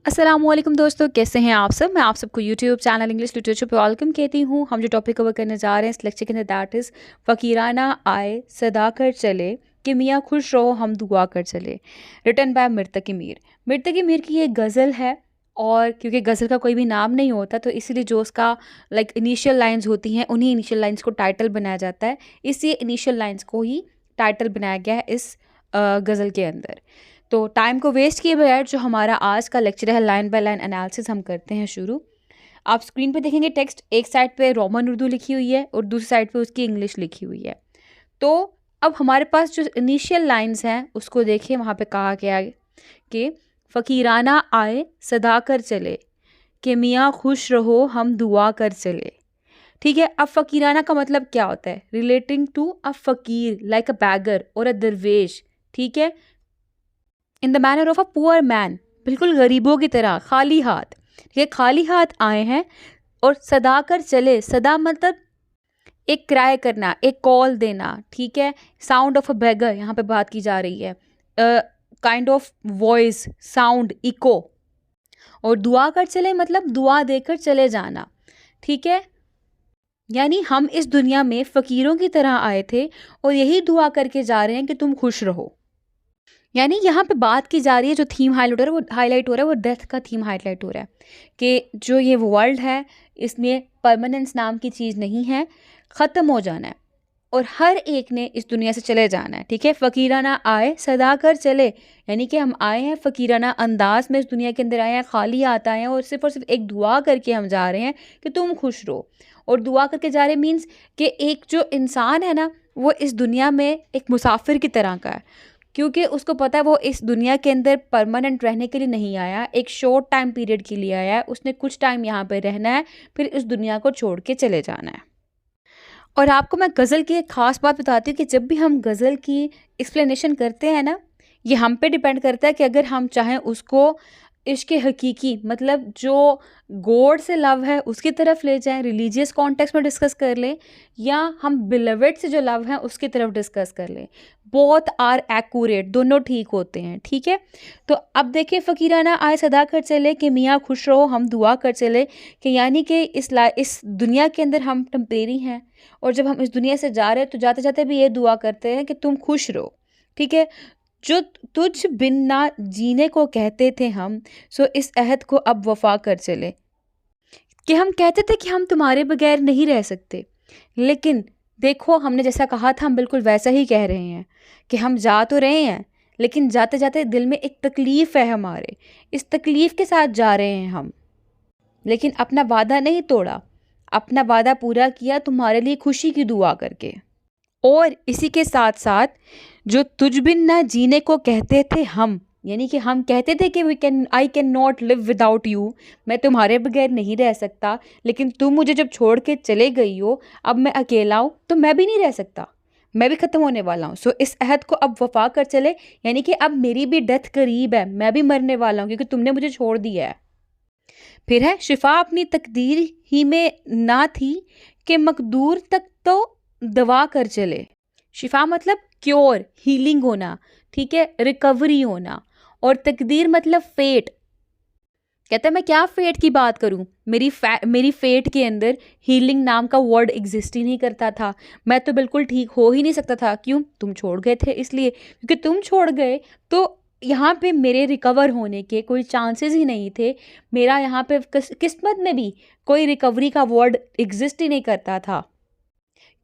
अस्सलामुअलैकुम दोस्तों, कैसे हैं आप सब। मैं आप सबको यूट्यूब चैनल इंग्लिश लिटरेचर पे वेलकम कहती हूँ। हम जो टॉपिक कवर करने जा रहे हैं इस लेक्चर के अंदर, दैट इज़ फ़कीराना आए सदा कर चले कि मियाँ खुश रहो हम दुआ कर चले, रिटन बाय मिर्तकी मीर। मिर्तकी मीर की ये गज़ल है, और क्योंकि गज़ल का कोई भी नाम नहीं होता तो इसीलिए जो उसका इनिशियल लाइन्स होती हैं उन्हीं इनिशियल लाइन्स को टाइटल बनाया जाता है। इसी इनिशियल लाइन्स को ही टाइटल बनाया गया है इस गज़ल के अंदर। तो टाइम को वेस्ट किए बगैर जो हमारा आज का लेक्चर है, लाइन बाय लाइन एनालिसिस हम करते हैं शुरू। आप स्क्रीन पे देखेंगे टेक्स्ट, एक साइड पे रोमन उर्दू लिखी हुई है और दूसरी साइड पे उसकी इंग्लिश लिखी हुई है। तो अब हमारे पास जो इनिशियल लाइंस हैं उसको देखिए, वहाँ पे कहा गया है कि फ़कीराना आए सदा कर चले कि मियाँ खुश रहो हम दुआ कर चले। ठीक है, अब फ़कीराना का मतलब क्या होता है? रिलेटिंग टू अ फ़कीर, लाइक अ बैगर और अ दरवेश। ठीक है, in the manner of a poor man, बिल्कुल गरीबों की तरह खाली हाथ। ठीक है, खाली हाथ आए हैं और सदा कर चले। सदा मतलब एक क्राई करना, एक कॉल देना। ठीक है, साउंड ऑफ अ बेगर यहाँ पे बात की जा रही है, kind of voice, sound, echo. और दुआ कर चले मतलब दुआ देकर चले जाना। ठीक है, यानी हम इस दुनिया में फ़कीरों की तरह आए थे और यही दुआ करके जा रहे हैं कि तुम खुश रहो। यानी यहाँ पे बात की जा रही है, जो थीम हाईलाइट हो रहा है वो डेथ का थीम हाईलाइट हो रहा है कि जो ये वर्ल्ड है इसमें परमानेंस नाम की चीज़ नहीं है, ख़त्म हो जाना है और हर एक ने इस दुनिया से चले जाना है। ठीक है, फ़कीराना आए सदा कर चले, यानी कि हम आए हैं फ़कीराना अंदाज में इस दुनिया के अंदर आए हैं, खाली हाथ आए हैं और सिर्फ एक दुआ करके हम जा रहे हैं कि तुम खुश रहो। और दुआ करके जा रहे मीन्स कि एक जो इंसान है ना वो इस दुनिया में एक मुसाफिर की तरह का है, क्योंकि उसको पता है वो इस दुनिया के अंदर परमानेंट रहने के लिए नहीं आया, एक शॉर्ट टाइम पीरियड के लिए आया है। उसने कुछ टाइम यहाँ पे रहना है, फिर इस दुनिया को छोड़ के चले जाना है। और आपको मैं गज़ल की एक ख़ास बात बताती हूँ कि जब भी हम गज़ल की एक्सप्लेनेशन करते हैं ना, ये हम पे डिपेंड करता है कि अगर हम चाहें उसको इश्क हकीकी मतलब जो गॉड से लव है उसकी तरफ ले जाएं, रिलीजियस कॉन्टेक्स्ट में डिस्कस कर लें, या हम बिलवेड से जो लव है उसकी तरफ डिस्कस कर लें। बोथ आर एक्यूरेट, दोनों ठीक होते हैं। ठीक है, तो अब देखिए फ़कीराना आए सदा कर चले कि मियाँ खुश रहो हम दुआ कर चले, कि यानी कि इस दुनिया के अंदर हम टेम्परेरी हैं और जब हम इस दुनिया से जा रहे हैं तो जाते जाते भी ये दुआ करते हैं कि तुम खुश रहो। ठीक है, जो तुझ बिन ना जीने को कहते थे हम, सो इस अहद को अब वफा कर चले। कि हम कहते थे कि हम तुम्हारे बगैर नहीं रह सकते, लेकिन देखो हमने जैसा कहा था हम बिल्कुल वैसा ही कह रहे हैं कि हम जा तो रहे हैं, लेकिन जाते जाते दिल में एक तकलीफ़ है हमारे, इस तकलीफ़ के साथ जा रहे हैं हम, लेकिन अपना वादा नहीं तोड़ा, अपना वादा पूरा किया तुम्हारे लिए खुशी की दुआ करके। और इसी के साथ साथ जो तुझ बिन ना जीने को कहते थे हम, यानी कि हम कहते थे कि I can not live without you, मैं तुम्हारे बगैर नहीं रह सकता, लेकिन तुम मुझे जब छोड़ के चले गई हो, अब मैं अकेला हूँ तो मैं भी नहीं रह सकता, मैं भी ख़त्म होने वाला हूँ। सो इस अहद को अब वफा कर चले, यानी कि अब मेरी भी डेथ करीब है, मैं भी मरने वाला हूँ क्योंकि तुमने मुझे छोड़ दिया है। फिर है शिफा अपनी तकदीर ही में ना थी कि मकदूर तक तो दवा कर चले। शिफा मतलब क्योर, हीलिंग होना। ठीक है, रिकवरी होना। और तकदीर मतलब फेट। कहता है मैं क्या फेट की बात करूं, मेरी फेट के अंदर हीलिंग नाम का वर्ड एग्जिस्ट ही नहीं करता था, मैं तो बिल्कुल ठीक हो ही नहीं सकता था। क्यों? तुम छोड़ गए थे इसलिए, क्योंकि तुम छोड़ गए तो यहाँ पे मेरे रिकवर होने के कोई चांसेस ही नहीं थे। मेरा यहाँ पे किस्मत में भी कोई रिकवरी का वर्ड एग्जिस्ट ही नहीं करता था।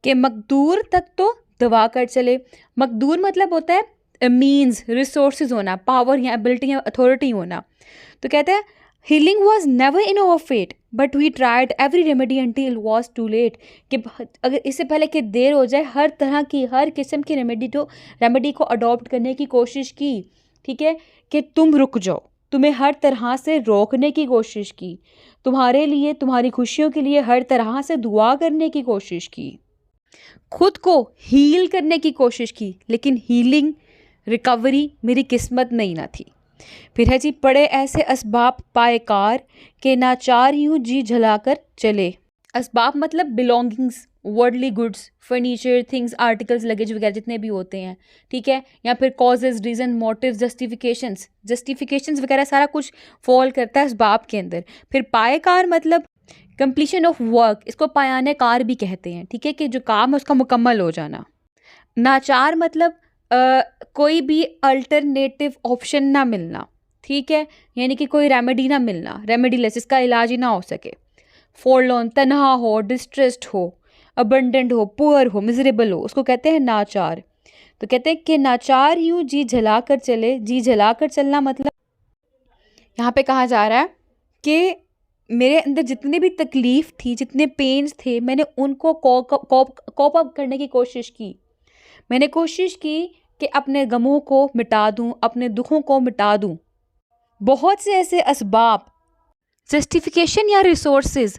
कि मकदूर तक तो दवा कर चले। मकदूर मतलब होता है मीन्स, रिसोर्सेज होना, पावर या एबिलिटी या अथॉरिटी होना। तो कहते हैं healing was never in our fate but we tried every remedy until was too late. कि अगर इससे पहले कि देर हो जाए हर तरह की, हर किस्म की रेमेडी को अडॉप्ट करने की कोशिश की। ठीक है, कि तुम रुक जाओ, तुम्हें हर तरह से रोकने की कोशिश की, तुम्हारे लिए, तुम्हारी खुशियों के लिए हर तरह से दुआ करने की कोशिश की, खुद को हील करने की कोशिश की, लेकिन हीलिंग, रिकवरी मेरी किस्मत में ही ना थी। फिर है जी, पड़े ऐसे असबाब पाए कार के नाचार यूं जी झलाकर चले। असबाब मतलब belongings, worldly goods, furniture, things, articles, luggage वगैरह जितने भी होते हैं, ठीक है। या फिर कॉजेज, रीज़न, मोटिव्स, जस्टिफिकेशंस वगैरह सारा कुछ फॉल करता है असबाब के अंदर। फिर पाएकार मतलब कंप्लीशन ऑफ वर्क, इसको पायाने कार भी कहते हैं, ठीक है, कि जो काम है उसका मुकम्मल हो जाना। नाचार मतलब कोई भी अल्टरनेटिव ऑप्शन ना मिलना, ठीक है, यानी कि कोई रेमेडी ना मिलना, रेमेडीलेस, इसका इलाज ही ना हो सके। फोरलॉर्न, तन्हा हो, डिस्ट्रेस्ड हो, अबंडेंट हो, पुअर हो, मिजरेबल हो, उसको कहते हैं नाचार। तो कहते हैं कि नाचार यूं जी झला कर चले। जी झला कर चलना मतलब यहाँ पे कहा जा रहा है कि मेरे अंदर जितनी भी तकलीफ थी, जितने पेन्स थे, मैंने उनको कॉप अप करने की कोशिश की। मैंने कोशिश की कि अपने गमों को मिटा दूं, अपने दुखों को मिटा दूं। बहुत से ऐसे असबाब, जस्टिफिकेशन या रिसोर्सेज,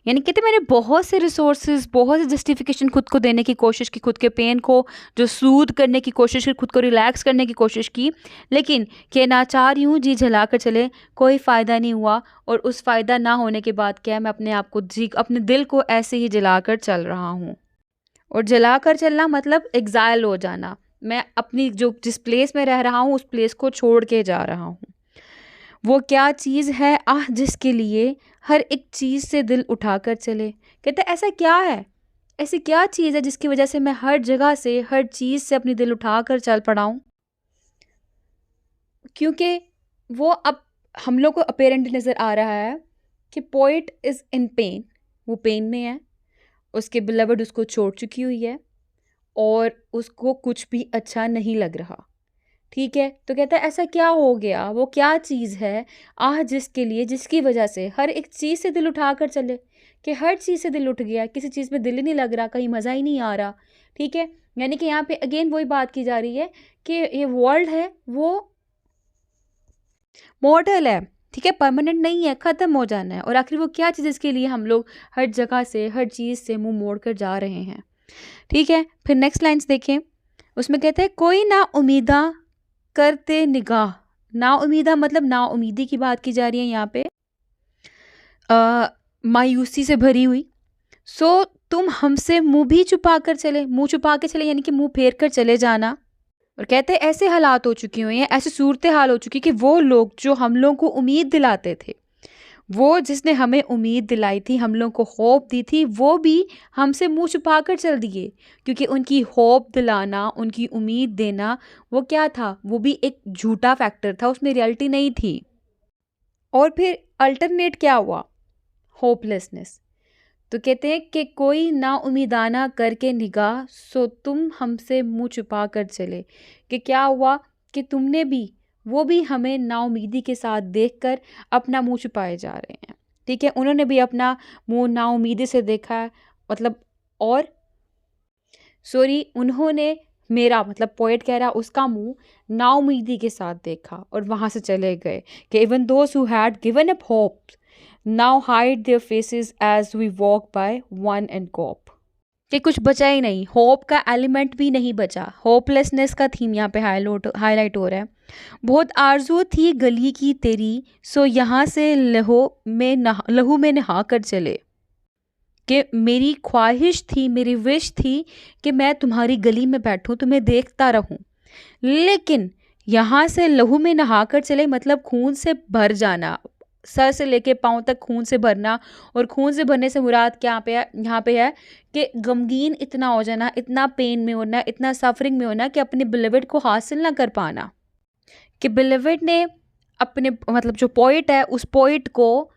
यानी कहते मैंने बहुत से रिसोर्सेज, बहुत से जस्टिफिकेशन खुद को देने की कोशिश की, खुद के पेन को जो सूद करने की कोशिश की, खुद को रिलैक्स करने की कोशिश की, लेकिन कि नाचार यूं जी झला कर चले, कोई फ़ायदा नहीं हुआ। और उस फ़ायदा ना होने के बाद क्या है, मैं अपने आप को अपने दिल को ऐसे ही जला कर चल रहा हूँ। और जला कर चलना मतलब एग्जाइल हो जाना, मैं अपनी जो जिस प्लेस में रह रहा हूँ उस प्लेस को छोड़ के जा रहा हूँ। वो क्या चीज़ है आह जिसके लिए हर एक चीज़ से दिल उठाकर चले। कहते ऐसा क्या है, ऐसी क्या चीज़ है जिसकी वजह से मैं हर जगह से, हर चीज़ से अपनी दिल उठाकर चल पड़ा हूँ। क्योंकि वो अब हम लोग को अपेरेंट नज़र आ रहा है कि पोइट इज़ इन पेन, वो पेन में है, उसके बिलवड उसको छोड़ चुकी हुई है और उसको कुछ भी अच्छा नहीं लग रहा, ठीक है। तो कहता है ऐसा क्या हो गया, वो क्या चीज़ है आह जिसके लिए, जिसकी वजह से हर एक चीज़ से दिल उठा कर चले, कि हर चीज़ से दिल उठ गया, किसी चीज़ में दिल ही नहीं लग रहा, कहीं मज़ा ही नहीं आ रहा, ठीक है। यानी कि यहाँ पे अगेन वही बात की जा रही है कि ये वर्ल्ड है वो मॉडल है, ठीक है, परमानेंट नहीं है, ख़त्म हो जाना है। और आखिर वो क्या चीज़ इसके लिए हम लोग हर जगह से, हर चीज़ से मुंह मोड़ कर जा रहे हैं, ठीक है। फिर नेक्स्ट लाइन्स देखें, उसमें कहते हैं कोई ना उम्मीदा करते निगाह। ना उम्मीदा मतलब ना उम्मीदी की बात की जा रही है यहाँ पे, मायूसी से भरी हुई। सो तुम हमसे मुंह भी छुपा कर चले, मुंह छुपा के चले यानी कि मुंह फेर कर चले जाना। और कहते हैं ऐसे हालात हो चुकी हुई हैं, ऐसी सूरत हाल हो चुकी कि वो लोग जो हम लोगों को उम्मीद दिलाते थे, वो जिसने हमें उम्मीद दिलाई थी, हम लोगों को होप दी थी, वो भी हमसे मुंह छुपा कर चल दिए। क्योंकि उनकी होप दिलाना, उनकी उम्मीद देना, वो क्या था, वो भी एक झूठा फैक्टर था, उसमें रियलिटी नहीं थी। और फिर अल्टरनेट क्या हुआ, होपलेसनेस। तो कहते हैं कि कोई ना उम्मीदाना करके निगाह, सो तुम हमसे मुंह छुपा कर चले। कि क्या हुआ कि तुमने भी, वो भी हमें नाउमीदी के साथ देखकर अपना मुंह छुपाए जा रहे हैं, ठीक है। उन्होंने भी अपना मुंह नाउमीदी से देखा है, मतलब और सॉरी उन्होंने मेरा मतलब पोएट कह रहा उसका मुंह नाउमीदी के साथ देखा और वहाँ से चले गए। कि even those who had given up hope now hide their faces as we walk by one and gap. कि कुछ बचा ही नहीं, होप का एलिमेंट भी नहीं बचा, होपलेसनेस का थीम यहाँ पे हाईलाइट हो रहा है। बहुत आरजू थी गली की तेरी, सो यहाँ से लहू में नहा कर चले। कि मेरी ख्वाहिश थी, मेरी विश थी कि मैं तुम्हारी गली में बैठूं, तुम्हें देखता रहूं, लेकिन यहाँ से लहू में नहा कर चले मतलब खून से भर जाना, सर से लेके पाँव तक खून से भरना। और खून से भरने से मुराद क्या पे है, यहाँ पे है कि गमगीन इतना हो जाना, इतना पेन में होना, इतना सफरिंग में होना कि अपने बिलीवर्ड को हासिल ना कर पाना। कि बिलीवर्ड ने अपने मतलब जो पोइट है उस पोइट को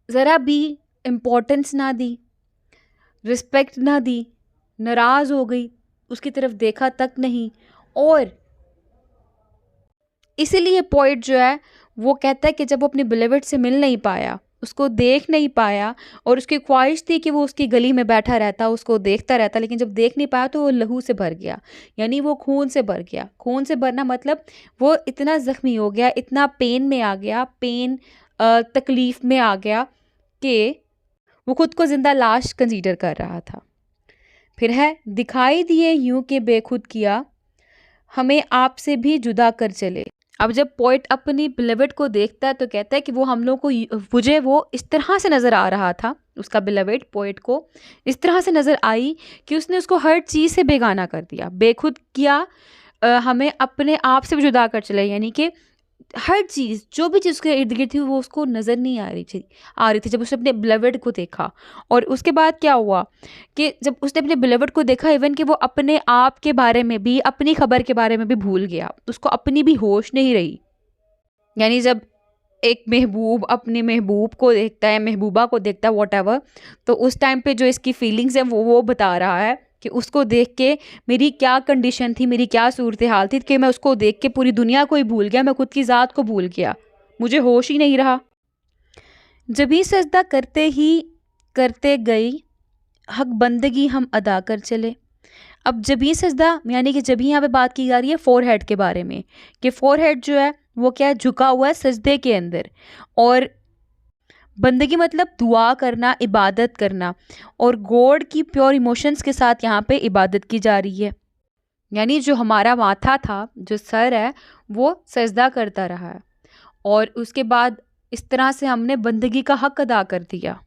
ज़रा भी इम्पोर्टेंस ना दी, रिस्पेक्ट ना दी, नाराज़ हो गई, उसकी तरफ देखा तक नहीं। और इसीलिए पोइट जो है वो कहता है कि जब वो अपने बिलीवर्ड से मिल नहीं पाया, उसको देख नहीं पाया, और उसकी ख्वाहिश थी कि वो उसकी गली में बैठा रहता, उसको देखता रहता, लेकिन जब देख नहीं पाया तो वो लहू से भर गया, यानी वो खून से भर गया। खून से भरना मतलब वो इतना ज़ख्मी हो गया, इतना पेन में आ गया, तकलीफ़ में आ गया कि वो खुद को ज़िंदा लाश कंसीडर कर रहा था। फिर है दिखाई दिए यूं के बेखुद किया, हमें आपसे भी जुदा कर चले। अब जब पोइट अपनी बिलवेड को देखता है तो कहता है कि वो हम लोग को मुझे वो इस तरह से नज़र आ रहा था, उसका बिलवेड पोइट को इस तरह से नज़र आई कि उसने उसको हर चीज़ से बेगाना कर दिया, बेखुद किया, हमें अपने आप से भी जुदा कर चले। यानी कि हर चीज़, जो भी चीज़ उसके इर्द गिर्द थी वो उसको नज़र नहीं आ रही थी जब उसने अपने बिलवेड को देखा। और उसके बाद क्या हुआ कि जब उसने अपने बिलवेड को देखा, इवन कि वो अपने आप के बारे में भी, अपनी खबर के बारे में भी भूल गया, उसको अपनी भी होश नहीं रही। यानी जब एक महबूब अपने महबूब को देखता है, महबूबा को देखता है, वॉट, तो उस टाइम पे जो इसकी फीलिंग्स हैं वो बता रहा है कि उसको देख के मेरी क्या कंडीशन थी, मेरी क्या सूरत हाल थी कि मैं उसको देख के पूरी दुनिया को ही भूल गया, मैं खुद की ज़ात को भूल गया, मुझे होश ही नहीं रहा। जब ही सजदा करते ही करते गई, हक बंदगी हम अदा कर चले। अब जब ही सजदा, यानी कि जब ही यहाँ पे बात की जा रही है फोरहेड के बारे में, कि फोरहेड जो है वो क्या है, झुका हुआ है सजदे के अंदर। और बंदगी मतलब दुआ करना, इबादत करना, और गॉड की प्योर इमोशंस के साथ यहाँ पे इबादत की जा रही है। यानी जो हमारा माथा था, जो सर है, वो सजदा करता रहा है, और उसके बाद इस तरह से हमने बंदगी का हक अदा कर दिया।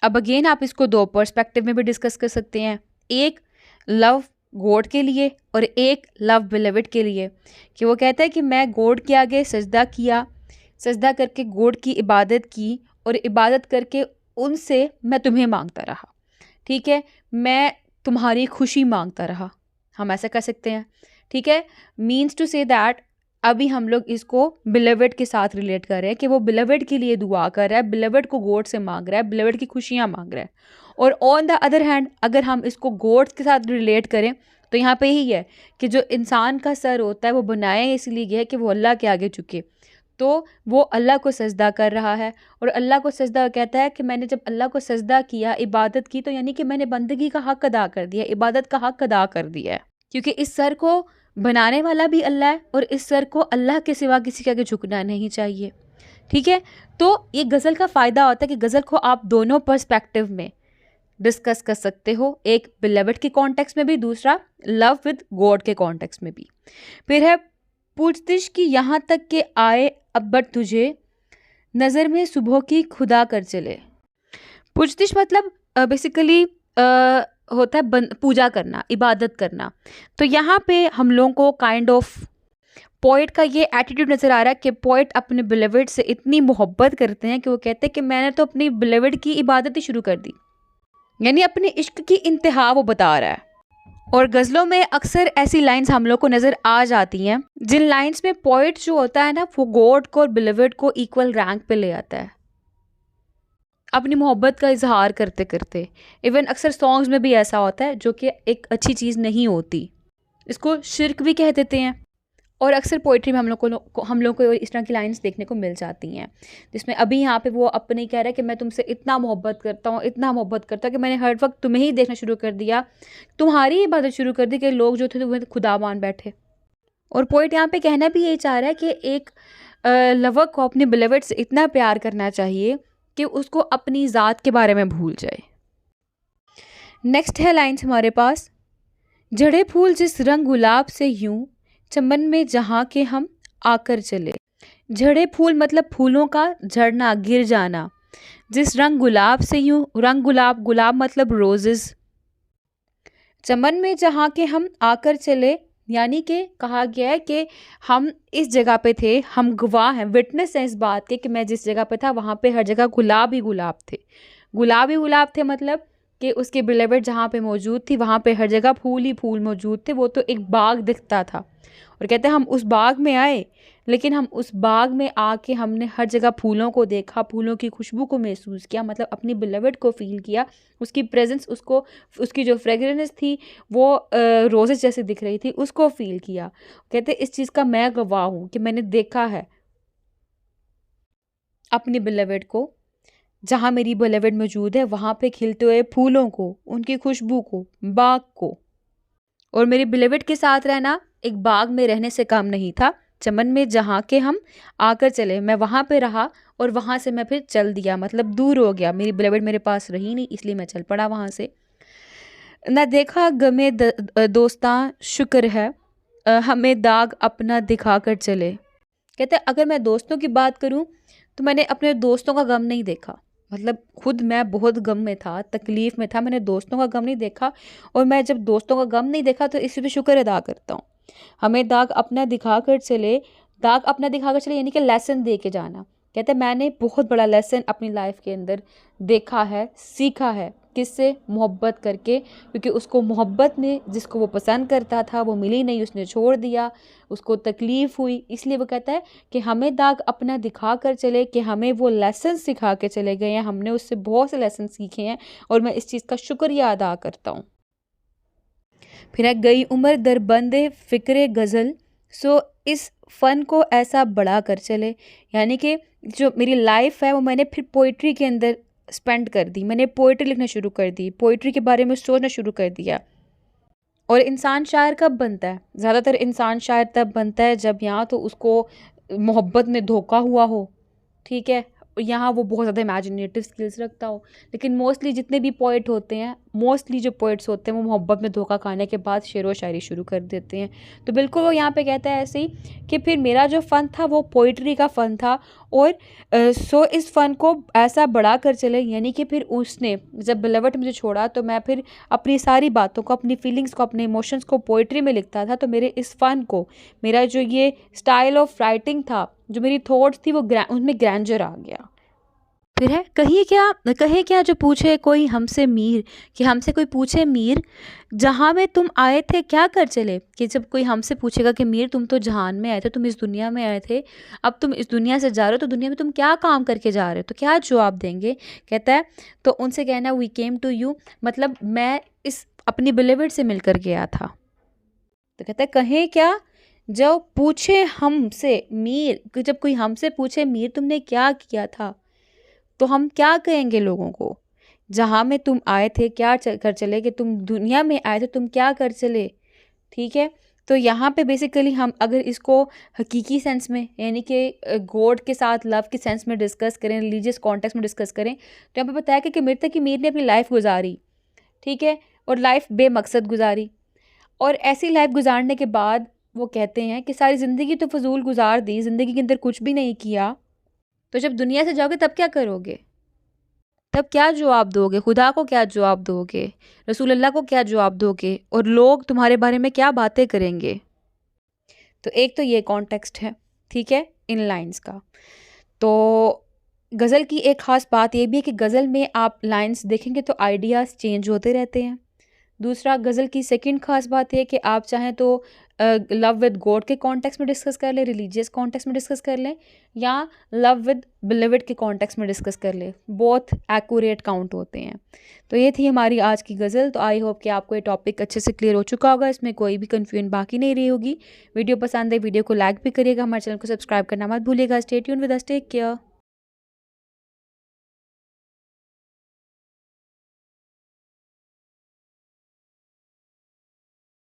अब अगेन आप इसको दो पर्सपेक्टिव में भी डिस्कस कर सकते हैं, एक लव गॉड के लिए और एक लव बिलवेड के लिए, कि वो कहता है कि मैं गॉड के आगे सजदा किया, सजदा करके गॉड की इबादत की, और इबादत करके उनसे मैं तुम्हें मांगता रहा, ठीक है, मैं तुम्हारी खुशी मांगता रहा। हम ऐसा कर सकते हैं, ठीक है। मीन्स टू से दैट अभी हम लोग इसको बिलवेड के साथ रिलेट कर रहे हैं कि वो बिलवेड के लिए दुआ कर रहा है, बिलवेड को गॉड से मांग रहा है, बिलवेड की खुशियाँ मांग रहा है। और ऑन द अदर हैंड अगर हम इसको गॉड के साथ रिलेट करें तो यहाँ पे ही है कि जो इंसान का सर होता है वो बनाया इसलिए गया है कि वो अल्लाह के आगे झुके, तो वो अल्लाह को सजदा कर रहा है। और अल्लाह को सजदा कहता है कि मैंने जब अल्लाह को सजदा किया, इबादत की, तो यानी कि मैंने बंदगी का हक अदा कर दिया, इबादत का हक अदा कर दिया है, क्योंकि इस सर को बनाने वाला भी अल्लाह है और इस सर को अल्लाह के सिवा किसी के आगे झुकना नहीं चाहिए, ठीक है। तो ये गज़ल का फ़ायदा होता है कि गज़ल को आप दोनों पर्सपेक्टिव में डिस्कस कर सकते हो, एक बिलवेड के कॉन्टेक्स्ट में भी, दूसरा लव विद गॉड के कॉन्टेक्स्ट में भी। फिर है पूछतिश की यहाँ तक के आए अब बट तुझे, नज़र में सुबह की खुदा कर चले। पूछतिश मतलब बेसिकली होता है पूजा करना, इबादत करना। तो यहाँ पे हम लोगों को काइंड ऑफ पोइट का ये एटीट्यूड नज़र आ रहा है कि पोइट अपने बिलवेड से इतनी मोहब्बत करते हैं कि वो कहते हैं कि मैंने तो अपनी बिलवेड की इबादत ही शुरू कर दी, यानी अपने इश्क की इंतहा वो बता रहा है। और गज़लों में अक्सर ऐसी लाइंस हम लोग को नज़र आ जाती हैं जिन लाइंस में पोइट जो होता है ना, वो गॉड को और बिलवेड को इक्वल रैंक पे ले आता है अपनी मोहब्बत का इजहार करते करते। इवन अक्सर सॉन्ग्स में भी ऐसा होता है, जो कि एक अच्छी चीज़ नहीं होती, इसको शिर्क भी कह देते हैं। और अक्सर पोइट्री में हम लोग को इस तरह की लाइंस देखने को मिल जाती हैं, जिसमें अभी यहाँ पे वो अपने कह रहा है कि मैं तुमसे इतना मोहब्बत करता हूँ, इतना मोहब्बत करता हूँ कि मैंने हर वक्त तुम्हें ही देखना शुरू कर दिया, तुम्हारी इबादत शुरू कर दी, कि लोग जो थे वो खुदा मान बैठे। और पोइट यहाँ पे कहना भी यही चाह रहा है कि एक लवर को अपने बिलवेड से इतना प्यार करना चाहिए कि उसको अपनी ज़ात के बारे में भूल जाए। नेक्स्ट है लाइन्स हमारे पास, झड़े फूल जिस रंग गुलाब से यूं, चमन में जहाँ के हम आकर चले। झड़े फूल मतलब फूलों का झड़ना, गिर जाना। जिस रंग गुलाब से यूं, रंग गुलाब, गुलाब मतलब रोजेस। चमन में जहाँ के हम आकर चले, यानी कि कहा गया है कि हम इस जगह पे थे, हम गवाह हैं, विटनेस हैं इस बात के कि मैं जिस जगह पे था वहाँ पे हर जगह गुलाब ही गुलाब थे। गुलाब ही गुलाब थे मतलब कि उसके बिलवेड जहाँ पे मौजूद थी वहाँ पे हर जगह फूल ही फूल मौजूद थे। वो तो एक बाग दिखता था, और कहते हैं हम उस बाग में आए, लेकिन हम उस बाग में आके हमने हर जगह फूलों को देखा, फूलों की खुशबू को महसूस किया, मतलब अपनी बिलवेड को फील किया, उसकी प्रेजेंस, उसको, उसकी जो फ्रेगरेंस थी वो रोजेस जैसे दिख रही थी, उसको फील किया। कहते इस चीज़ का मैं गवाह हूँ कि मैंने देखा है अपनी बिलवेड को, जहाँ मेरी बिलवेड मौजूद है वहाँ पे खिलते हुए फूलों को, उनकी खुशबू को, बाग को। और मेरी बिलवेड के साथ रहना एक बाग में रहने से कम नहीं था। चमन में जहाँ के हम आकर चले, मैं वहाँ पे रहा और वहाँ से मैं फिर चल दिया, मतलब दूर हो गया, मेरी बिलवेड मेरे पास रही नहीं, इसलिए मैं चल पड़ा वहाँ से। न देखा गमे दोस्तां शुक्र है, हमें दाग अपना दिखा कर चले। कहते हैं अगर मैं दोस्तों की बात करूं तो मैंने अपने दोस्तों का गम नहीं देखा। मतलब खुद मैं बहुत गम में था, तकलीफ़ में था, मैंने दोस्तों का गम नहीं देखा। और मैं जब दोस्तों का गम नहीं देखा तो इस पे शुक्र अदा करता हूँ। हमें दाग अपना दिखाकर चले यानी कि लेसन दे के जाना। कहते हैं मैंने बहुत बड़ा लेसन अपनी लाइफ के अंदर देखा है, सीखा है। किससे? मोहब्बत करके। क्योंकि उसको मोहब्बत में जिसको वो पसंद करता था वो मिली नहीं, उसने छोड़ दिया, उसको तकलीफ़ हुई। इसलिए वो कहता है कि हमें दाग अपना दिखा कर चले, कि हमें वो लेसन सिखा के चले गए हैं, हमने उससे बहुत से लेसन सीखे हैं और मैं इस चीज़ का शुक्रिया अदा करता हूँ। फिर है गई उम्र दर बंदे फ़िक्रे गज़ल, सो इस फ़न को ऐसा बढ़ा कर चले। यानी कि जो मेरी लाइफ है वो मैंने फिर पोइट्री के अंदर स्पेंड कर दी। मैंने पोइट्री लिखना शुरू कर दी, पोइट्री के बारे में सोचना शुरू कर दिया। और इंसान शायर कब बनता है? ज़्यादातर इंसान शायर तब बनता है जब या तो उसको मोहब्बत में धोखा हुआ हो, ठीक है? यहाँ वो बहुत ज़्यादा इमेजिनेटिव स्किल्स रखता हो। लेकिन मोस्टली जितने भी पोएट होते हैं, मोस्टली जो पोएट्स होते हैं वो मोहब्बत में धोखा खाने के बाद शेर व शायरी शुरू कर देते हैं। तो बिल्कुल वो यहाँ पे कहता है ऐसे ही कि फिर मेरा जो फ़न था वो पोइट्री का फ़न था। और सो इस फ़न को ऐसा बढ़ा कर चले, यानी कि फिर उसने जब बिलवट मुझे छोड़ा तो मैं फिर अपनी सारी बातों को, अपनी फीलिंग्स को, अपने इमोशंस को पोइट्री में लिखता था। तो मेरे इस फ़न को, मेरा जो ये स्टाइल ऑफ राइटिंग था, जो मेरी थॉट्स थी, वो उनमें ग्रैंडर आ गया। फिर है कहे क्या जो पूछे कोई हमसे मीर, कि हमसे कोई पूछे मीर जहाँ में तुम आए थे क्या कर चले। कि जब कोई हमसे पूछेगा कि मीर तुम तो जहान में आए थे, तुम इस दुनिया में आए थे, अब तुम इस दुनिया से जा रहे हो तो दुनिया में तुम क्या काम करके जा रहे हो, तो क्या जवाब देंगे। कहता है तो उनसे कहना वी केम टू यू, मतलब मैं इस अपनी बिलीवर्ड से मिलकर गया था। तो कहता है कहें क्या जब पूछे हमसे मीर, कि जब कोई हमसे पूछे मीर तुमने क्या किया था, तो हम क्या कहेंगे लोगों को। जहाँ में तुम आए थे क्या कर चले, कि तुम दुनिया में आए थे तुम क्या कर चले, ठीक है। तो यहाँ पे बेसिकली हम अगर इसको हकीकी सेंस में, यानी कि गॉड के साथ लव के सेंस में डिस्कस करें, रिलीजियस कॉन्टेक्स्ट में डिस्कस करें, तो यहाँ पे बताया कि मृतक की मीर ने अपनी लाइफ गुजारी, ठीक है, और लाइफ बेमकसद गुजारी। और ऐसी लाइफ गुजारने के बाद वो कहते हैं कि सारी ज़िंदगी तो फजूल गुजार दी, ज़िंदगी के अंदर कुछ भी नहीं किया, तो जब दुनिया से जाओगे तब क्या करोगे, तब क्या जवाब दोगे, खुदा को क्या जवाब दोगे, रसूल अल्लाह को क्या जवाब दोगे, और लोग तुम्हारे बारे में क्या बातें करेंगे। तो एक तो ये कॉन्टेक्स्ट है, ठीक है, इन लाइंस का। तो गज़ल की एक ख़ास बात ये भी है कि गज़ल में आप लाइंस देखेंगे तो आइडियाज़ चेंज होते रहते हैं। दूसरा, गज़ल की सेकंड ख़ास बात है कि आप चाहें तो लव विद गॉड के कॉन्टेक्स्ट में डिस्कस कर लें, रिलीजियस कॉन्टेक्स्ट में डिस्कस कर लें, या लव विद बिलीवर्ड के कॉन्टेक्स्ट में डिस्कस कर लें, बोथ एक्यूरेट काउंट होते हैं। तो ये थी हमारी आज की गज़ल। तो आई होप कि आपको ये टॉपिक अच्छे से क्लियर हो चुका होगा, इसमें कोई भी कन्फ्यूजन बाकी नहीं रही होगी। वीडियो पसंद है वीडियो को लाइक भी करिएगा, हमारे चैनल को सब्सक्राइब करना मत भूलिएगा। Stay tuned with us, take care.